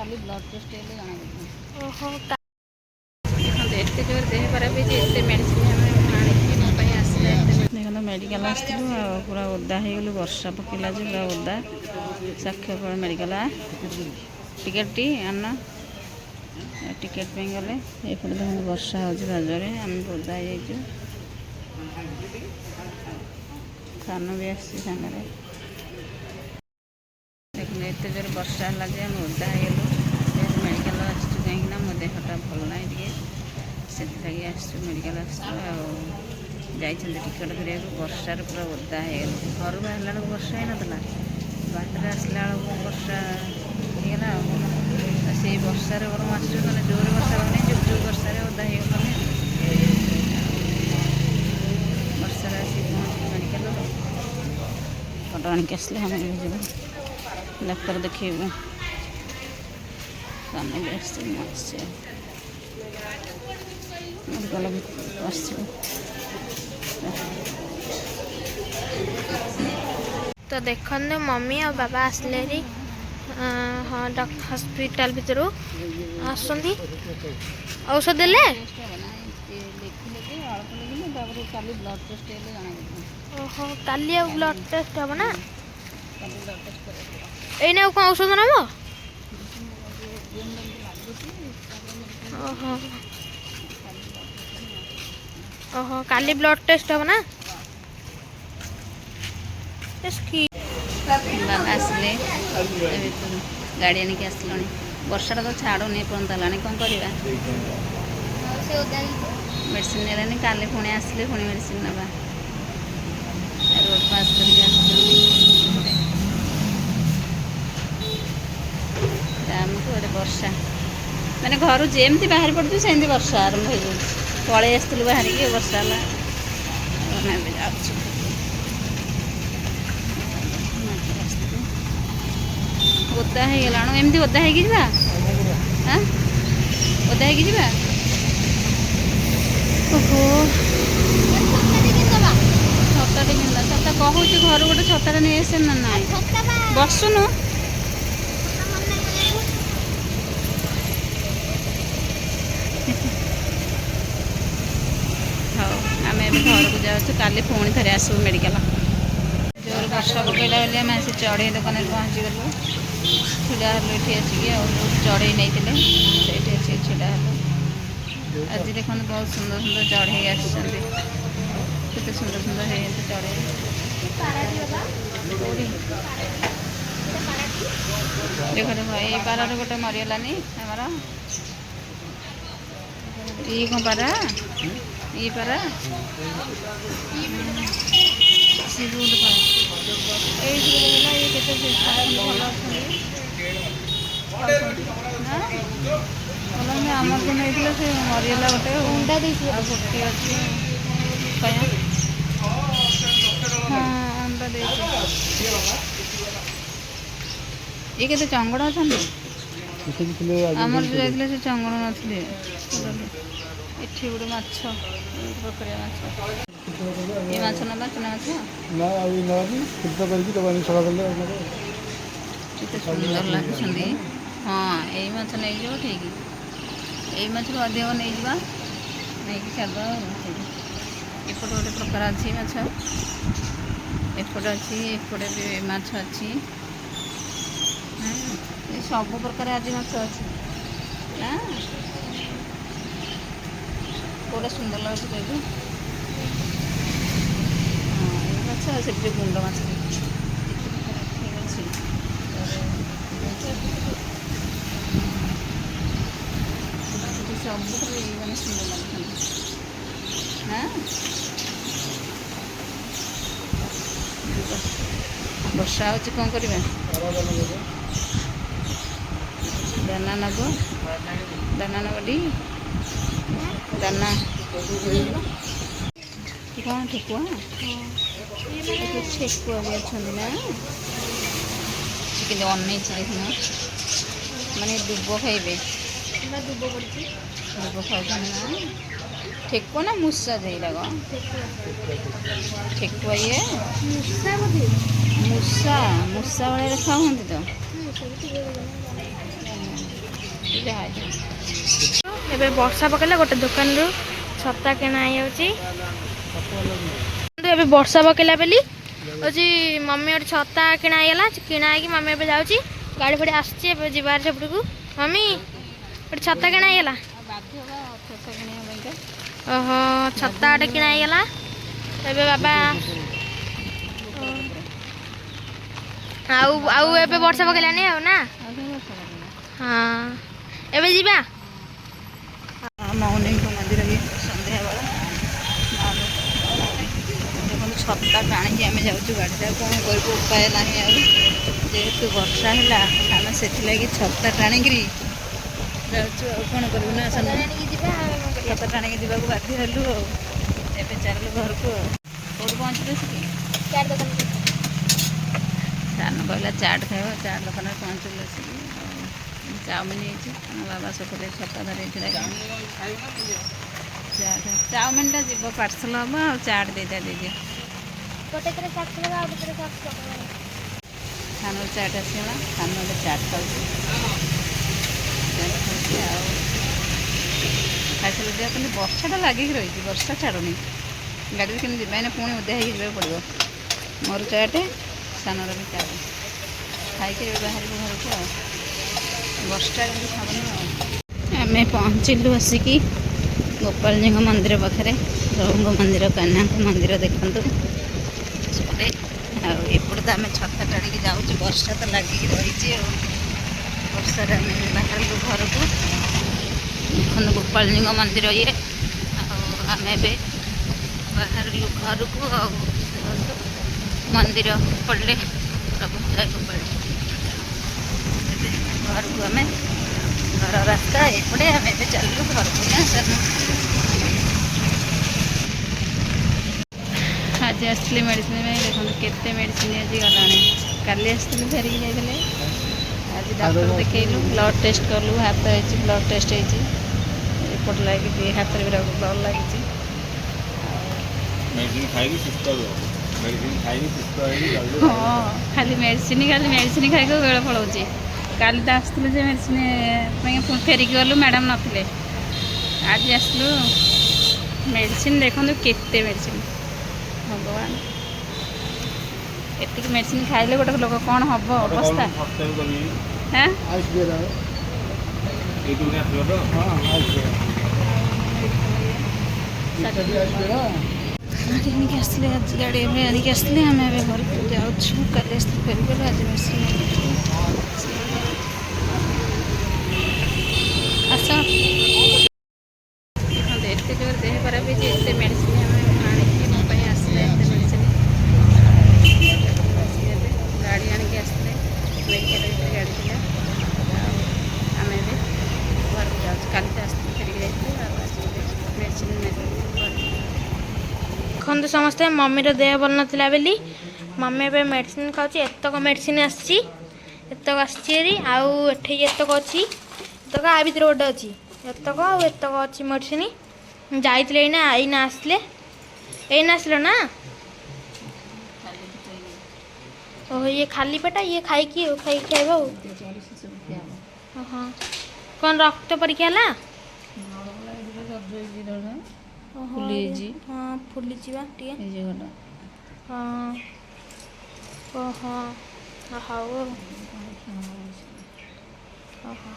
काली blood test हेल्ले जाना पड़ो। ओहो देखते एते जोर देह खराब होती एते मेडिसिन आम आनिकी मो ପାଇଁ ଆସିଲା देखो मेडिकल आसलु पूरा ओदा हो गलु वर्षा पकेला जे पूरा ओदा साक्षरफल मेडिकल टिकेट टी आन टिकेट पे गले एपटे देखो वर्षा हो रजरे आम ओदा हो सानू भी आसी सामने देखो एत जोर वर्षा है जे आम ओदा हो मेडिकल आसु कहीं मो देहटा भल ना से मेडिकल आसछे टिकट करा वर्षार पूरा ओदा हो घर बाहर बेलू वर्षा ही नाला बाटर आसला बेलू वर्षा होगा से वर्षार बरम आस जोर वर्षा होनी जो जो वर्षा ओदा हो वर्षार आसी पहुँच मेडिकल फटो आणिक आसले आम डाक्तर देखू सामने भी आसছে मेडिकल तो देखते मम्मी और बाबा आसले हाँ हॉस्पिटल भीतर आसुँच औषध देले ओहो काली ब्लड टेस्ट हम ना एने कौन औषध नब ओहो ओहो काली ब्लड टेस्ट हम ना बाबा आसले गाड़ी आनिक आसला वर्षा तो छाड़ूनी पर्यंत है कौन करवा मेडिसिन नेलानी काली पुणी आसले पुणी मेडिसिन नवा रोड पास कर वर्षा मैंने घर जमती बाहर पड़ती से वर्षा आरंभ हो जाए पलि आसलु बाहर की वर्षा ओदा हो गला एमती ओदा हो हाँ ओदा हो ओहो छताटे किना छता कहूँ घर गोटे छताटे नहीं आसे ना ना बसुनु हाँ आम घर को जाऊँ काली पुणी थे आसबू मेडिकल जोर वर्षा पकड़ा बोली आम आसी चढ़ई दुकान पहुँची गलु छिड़ा हलु ये आसिक चढ़ई नहीं से छिड़ा हलु आज देखो बहुत सुंदर सुंदर चढ़ई आते सुंदर सुंदर है चढ़ई देखो देखो ये पारार गोटे मरीगलानी आमर ये कौन पारा ये पारा आमर जो नहीं से मरीगला गोटे अंडा गोटे अच्छी हाँ अंडा दे ये के चंगड़ अच्छा आमर जो जाते से चंगड़ नथिले एठी गोटे माछ पकड़िया माछ ये माछ नबा चुना माछ ना अभी नबी फिल्टर करके दबानी छड़ा करले कितने सुंदर लागुछंदी हाँ यही माछ नहीं जो ठीक यही माछ अधिक नहीं जा नहीं छाड़ एपटे गोटे प्रकार अच्छी माछ एपटे अच्छी एपटे भी माछ अच्छी सब प्रकार आज माछ अच्छी ना कौटा सुंदर लगे कहू हाँ ये माछ से गुंड माछ सब मैंने सुंदर लगे हाँ वर्षा हो कौन करवा दाना नब दाना नबी दाना कौन ठेकुआ ठेकुआ भी अच्छा ना कि अन देखना माने दुब खाइबे दुब खाऊ ना ठेकुआ ना मूसा जाइला ठेकुआ ये मूसा मूसा वाले खाऊ तो ଯାହା ହେଇଯିବ। ଏବେ ବର୍ଷା ପକେଇଲା ଗୋଟେ ଦୋକାନରୁ ଛତା କିଣା ହେଇଯାଉଛି। ଏବେ ବର୍ଷା ପକେଇଲା ବୋଲି ହଉଛି ମମି ଗୋଟେ ଛତା କିଣା ହେଇଗଲା। କିଣା ହେଇକି ମମି ଏବେ ଯାଉଛି ଗାଡ଼ି ଫାଡ଼ି ଆସୁଛି ଏବେ ଯିବାର ସେପଟକୁ। ମମି ଗୋଟେ ଛତା କିଣା ହେଇଗଲା। ଓହୋ ଛତା ଗୋଟେ କିଣା ହେଇଗଲା। ଏବେ ବାବା ଆଉ ଆଉ ଏବେ ବର୍ଷା ପକେଇଲାନି ଆଉ ନା। ହଁ ଏବେ ଯିବା। ମୌନୀଙ୍କ ମନ୍ଦିର ବି ସନ୍ଧ୍ୟାବେଳେ ଦେଖନ୍ତୁ ଛତା ଟାଣିକି ଆମେ ଯାଉଛୁ ଗାଡ଼ିରେ। କ'ଣ କରିବୁ ଉପାୟ ନାହିଁ ଆଉ, ଯେହେତୁ ବର୍ଷା ହେଲା ଆମେ ସେଥିଲାଗି ଛତା ଟାଣିକିରି ଯାଉଛୁ ଆଉ କ'ଣ କରିବୁ ନା। ଛତା ଟାଣିକି ଯିବାକୁ ବାଧ୍ୟ ହେଲୁ ଆଉ। ଏବେ ଚାଲିଲୁ ଘରକୁ ଆଉ। କେଉଁଠି ପହଞ୍ଚିଲୁ ସେଠି? ସାନ କହିଲା ଚାଟ୍ ଖାଇବ, ଚାଟ୍ ଦୋକାନରେ ପହଞ୍ଚିଲୁ ଆସିକି। ଚାଉମିନ ହେଇଛି, ଆମ ବାବା ସକାଳେ ଛତା ଧରିଥିଲା। ଚାଟ୍ ଚାଉମିନଟା ଯିବ ପାର୍ସଲ ହେବ ଆଉ ଚାଟ୍ ଦେଇଦିଅ। ସାନର ଚାଟ୍ ଆସିଗଲା, ସାନ ଗୋଟେ ଚାଟ୍ ଖାଉଛି। ଆଉ ଖାଇସାରିଲେ ଦେହ କିନ୍ତୁ ବର୍ଷାଟା ଲାଗିକି ରହିଛି, ବର୍ଷା ଛାଡ଼ୁନି। ଗାଡ଼ିରେ କେମିତି ଯିବା, ଏଇନା ପୁଣି ଓଦା ହେଇକି ଯିବାକୁ ପଡ଼ିବ। ମୋର ଚାଟ୍, ସାନର ବି ଚାଟ୍ ଖାଇକି ଏବେ ବାହାରିବୁ ଘରକୁ ଆଉ। ବର୍ଷା କିନ୍ତୁ ଛାଡ଼ୁନି ଆଉ। ଆମେ ପହଞ୍ଚିଲୁ ଆସିକି ଗୋପାଳଜୀଙ୍କ ମନ୍ଦିର ପାଖରେ। ପ୍ରଭୁଙ୍କ ମନ୍ଦିର, କାହ୍ନାଙ୍କ ମନ୍ଦିର ଦେଖନ୍ତୁ ସେପଟେ। ଆଉ ଏପଟେ ତ ଆମେ ଛତା ଟାଣିକି ଯାଉଛୁ, ବର୍ଷା ତ ଲାଗିକି ରହିଛି ଆଉ। ବର୍ଷାରେ ଆମେ ବାହାରିଲୁ ଘରକୁ। ଦେଖନ୍ତୁ ଗୋପାଳଜୀଙ୍କ ମନ୍ଦିର ଇଏ। ଆଉ ଆମେ ଏବେ ବାହାରିଲୁ ଘରକୁ ଆଉ। ମନ୍ଦିର ପଡ଼ିଲେ ପ୍ରଭୁ ଜୟ ଗୋପାଳଜୀ। ଘରକୁ ଆମେ, ଘର ରାସ୍ତା ଏପଟେ, ଆମେ ଏବେ ଚାଲିଲୁ ଘରକୁ ନା ସାର୍। ଆଜି ଆସିଥିଲି ମେଡ଼ିସିନ ପାଇଁ। ଦେଖନ୍ତୁ କେତେ ମେଡ଼ିସିନ ଆଜି ଗଲାଣି। କାଲି ଆସିଥିଲି ଫେରିକି ଯାଇଥିଲେ। ଆଜି ଡକ୍ଟର ଦେଖେଇଲୁ, ବ୍ଲଡ଼ ଟେଷ୍ଟ କଲୁ। ହାତ ହେଇଛି, ବ୍ଲଡ଼ ଟେଷ୍ଟ ହେଇଛି। ରିପୋର୍ଟ ଲାଗିଛି, ହାତରେ ବି ବ୍ଲଡ଼ ଲାଗିଛି। ମେଡ଼ିସିନ ଖାଇକି ସୁସ୍ଥ ରୁହ। ମେଡ଼ିସିନ ଖାଇକି ସୁସ୍ଥ ହେଇକି ଜଲ୍ଦି ହଁ, ଖାଲି ମେଡ଼ିସିନ ଖାଇକି ବେଳ ପଳାଉଛି। କାଲି ତ ଆସିଥିଲୁ ଯେ ମେଡ଼ିସିନ ପାଇଁ ପୁଣି ଫେରିକି ଗଲୁ, ମ୍ୟାଡ଼ାମ୍ ନଥିଲେ। ଆଜି ଆସିଲୁ ମେଡ଼ିସିନ। ଦେଖନ୍ତୁ କେତେ ମେଡ଼ିସିନ, ଭଗବାନ। ଏତିକି ମେଡ଼ିସିନ ଖାଇଲେ ଗୋଟେ ଲୋକ କ'ଣ ହେବ ଅବସ୍ଥା। ହାଁ ଆଣିକି ଆସିଲେ, ଆଜି ଗାଡ଼ି ଏବେ ଆଣିକି ଆସିଲେ। ଆମେ ଏବେ ଘରକୁ ଯାଉଛୁ। କାଲି ଆସିଥିଲେ ଫେରିଗଲୁ, ଆଜି ମେଡ଼ିସିନ ଆସ। ଦେଖନ୍ତୁ ଏତେ ଜୋର ଦେହ ଖରାପ ହେଇଛି, ଏତେ ମେଡ଼ିସିନ ଆମେ ଆଣିକି ମୋ ପାଇଁ ଆସିଲେ। ଏତେ ମେଡ଼ିସିନ ଆସିଲେ, ଗାଡ଼ି ଆଣିକି ଆସିଥିଲେ। ମେଡ଼ିକାଲ ଭିତରେ ଗାଡ଼ି ଥିଲା। ଆଉ ଆମେ ଏବେ ଘରକୁ ଯାଉଛୁ। କାଲି ତ ଆସିଥିଲେ ଫେରିକି ଯାଇଥିଲୁ, ଆଉ ଆଜି ମେଡ଼ିସିନ ନେବୁ। ଦେଖନ୍ତୁ ସମସ୍ତେ, ମମିର ଦେହ ଭଲ ନଥିଲା ବୋଲି ମମି ଏବେ ମେଡ଼ିସିନ ଖାଉଛି। ଏତକ ମେଡ଼ିସିନ ଆସିଛି, ଏତକ ଆସିଛି ହେରି। ଆଉ ଏଠିକି ଏତକ ଅଛି, ଏତକ ଆ ଭିତରେ ଗୋଟେ ଅଛି। ଏତକ ଆଉ ଏତକ ଅଛି ମେଡ଼ିସିନ। ଯାଇଥିଲେ ଏଇନା ଆସିଲେ। ଏଇନା ଆସିଲ ନା? ଓହୋ, ଇଏ ଖାଲି ପେଟ, ଇଏ ଖାଇକି ଖାଇବ ଆଉ। ଓହୋ, କ'ଣ ରକ୍ତ ପରୀକ୍ଷା ହେଲା? ଫୁଲିଯାଇଛି। ହଁ, ଫୁଲିଛି ବା ଟିକେ। ହଁ, ଓହୋ, ହଉ ଆଉ। ଓହୋ।